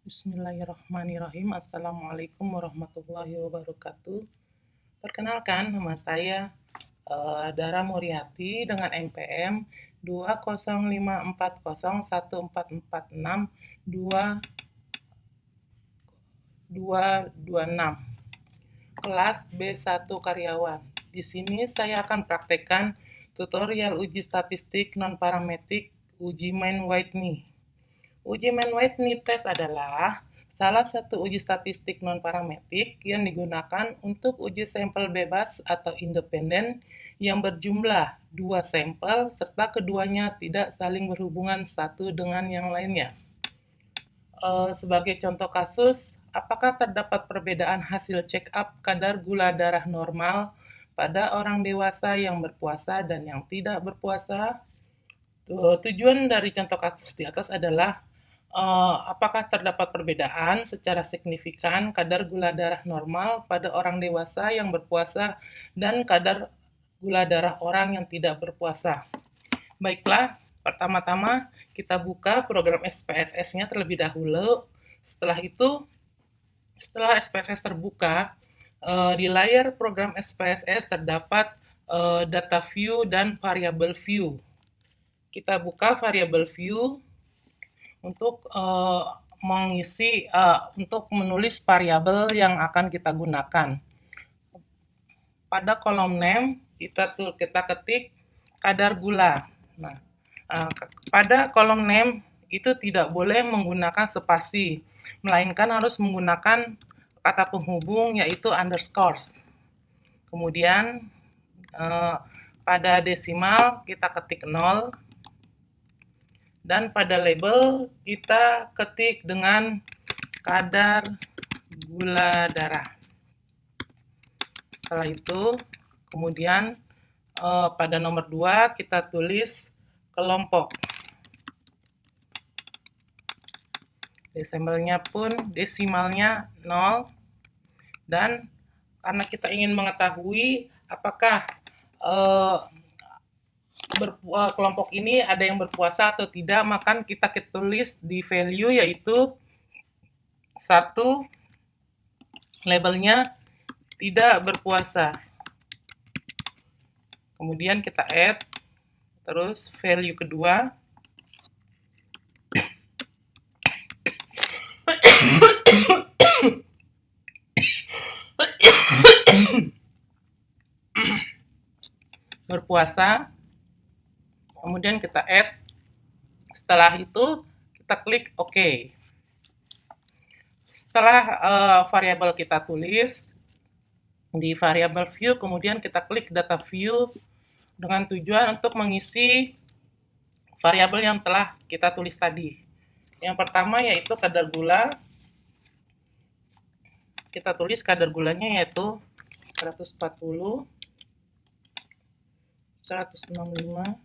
Bismillahirrahmanirrahim. Assalamualaikum warahmatullahi wabarakatuh. Perkenalkan, nama saya Dara Muriati dengan NPM 2054014462226, kelas B1 karyawan. Di sini saya akan praktekkan tutorial uji statistik non-parametrik uji Mann-Whitney. Uji Mann-Whitney test adalah salah satu uji statistik non-parametrik yang digunakan untuk uji sampel bebas atau independen yang berjumlah 2 sampel serta keduanya tidak saling berhubungan satu dengan yang lainnya. Sebagai contoh kasus, apakah terdapat perbedaan hasil check-up kadar gula darah normal pada orang dewasa yang berpuasa dan yang tidak berpuasa? Tujuan dari contoh kasus di atas adalah apakah terdapat perbedaan secara signifikan kadar gula darah normal pada orang dewasa yang berpuasa dan kadar gula darah orang yang tidak berpuasa. Baiklah, pertama-tama kita buka program SPSS-nya terlebih dahulu. Setelah itu, setelah SPSS terbuka, di layar program SPSS terdapat data view dan variable view. Kita buka variable view untuk untuk menulis variabel yang akan kita gunakan. Pada kolom name kita ketik kadar gula. Nah, pada kolom name itu tidak boleh menggunakan spasi, melainkan harus menggunakan kata penghubung yaitu underscores. Kemudian pada desimal kita ketik 0. Dan pada label kita ketik dengan kadar gula darah. Setelah itu, kemudian pada nomor 2 kita tulis kelompok. Desimalnya 0. Dan karena kita ingin mengetahui apakah kelompok ini ada yang berpuasa atau tidak, maka kita tulis di value yaitu 1, labelnya tidak berpuasa. Kemudian kita add, terus value kedua, berpuasa. Kemudian kita add. Setelah itu kita klik OK. Setelah variabel kita tulis di variabel view, kemudian kita klik data view dengan tujuan untuk mengisi variabel yang telah kita tulis tadi. Yang pertama yaitu kadar gula. Kita tulis kadar gulanya yaitu 140, 165,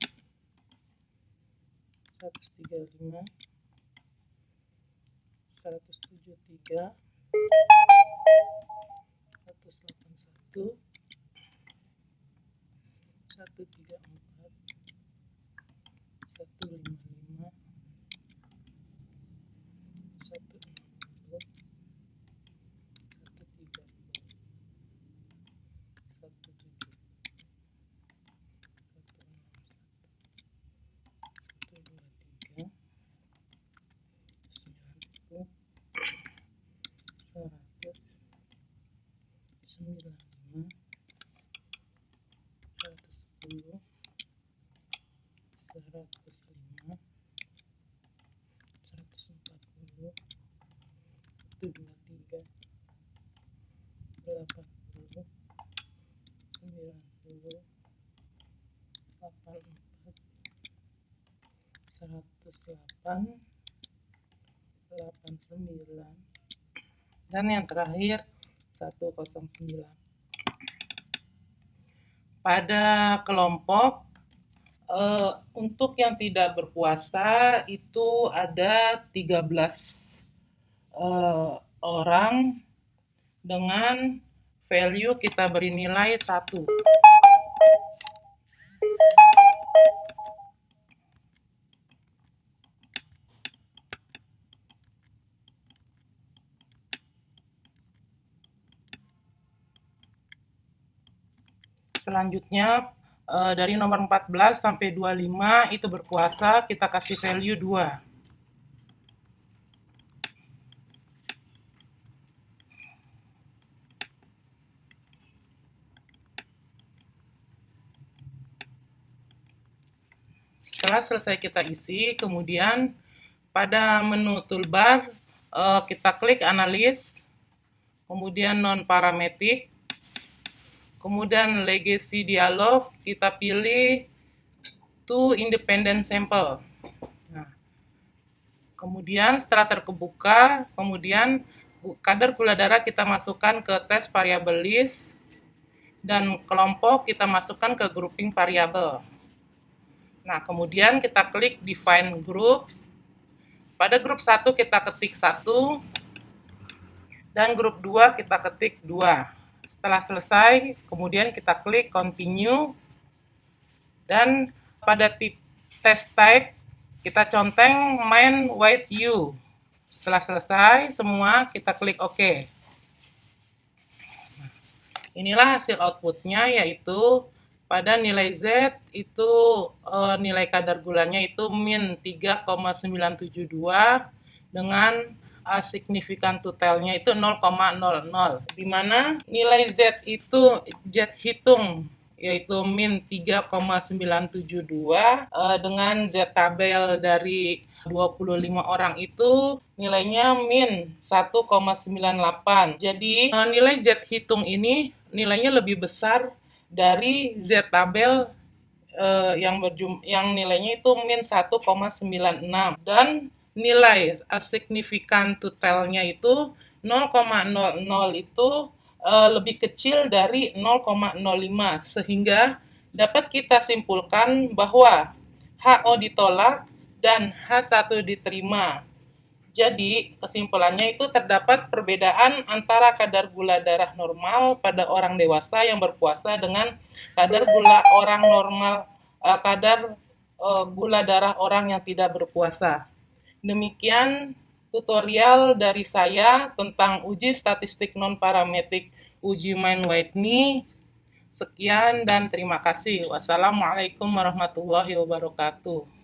135, 173, 181, 134, 155, 160, 89, dan yang terakhir 109. Pada kelompok untuk yang tidak berpuasa itu ada 13 orang dengan value kita beri nilai 1. Selanjutnya dari nomor 14 sampai 25 itu berpuasa, kita kasih value 2. Setelah selesai kita isi, kemudian pada menu toolbar kita klik analis, kemudian non-parametric, kemudian legacy dialog, kita pilih to independent sample. Nah, kemudian setelah terbuka, kemudian kadar gula darah kita masukkan ke test variable list, dan kelompok kita masukkan ke grouping variabel. Nah, kemudian kita klik define group. Pada grup 1 kita ketik 1, dan grup 2 kita ketik 2. Setelah selesai, kemudian kita klik continue, dan pada test type kita conteng main white U. Setelah selesai semua, kita klik OK. Inilah hasil outputnya, yaitu pada nilai Z itu nilai kadar gulanya itu min 3,972 dengan signifikan totalnya itu 0,00, di mana nilai Z itu Z hitung yaitu min 3,972 dengan Z tabel dari 25 orang itu nilainya min 1,98. Jadi nilai Z hitung ini nilainya lebih besar dari Z tabel yang nilainya itu min 1,96, dan nilai signifikan totalnya itu 0,00 itu lebih kecil dari 0,05, sehingga dapat kita simpulkan bahwa HO ditolak dan H1 diterima. Jadi, kesimpulannya itu terdapat perbedaan antara kadar gula darah normal pada orang dewasa yang berpuasa dengan kadar gula orang normal, kadar gula darah orang yang tidak berpuasa. Demikian tutorial dari saya tentang uji statistik non-parametrik uji Mann-Whitney. Sekian dan terima kasih. Wassalamualaikum warahmatullahi wabarakatuh.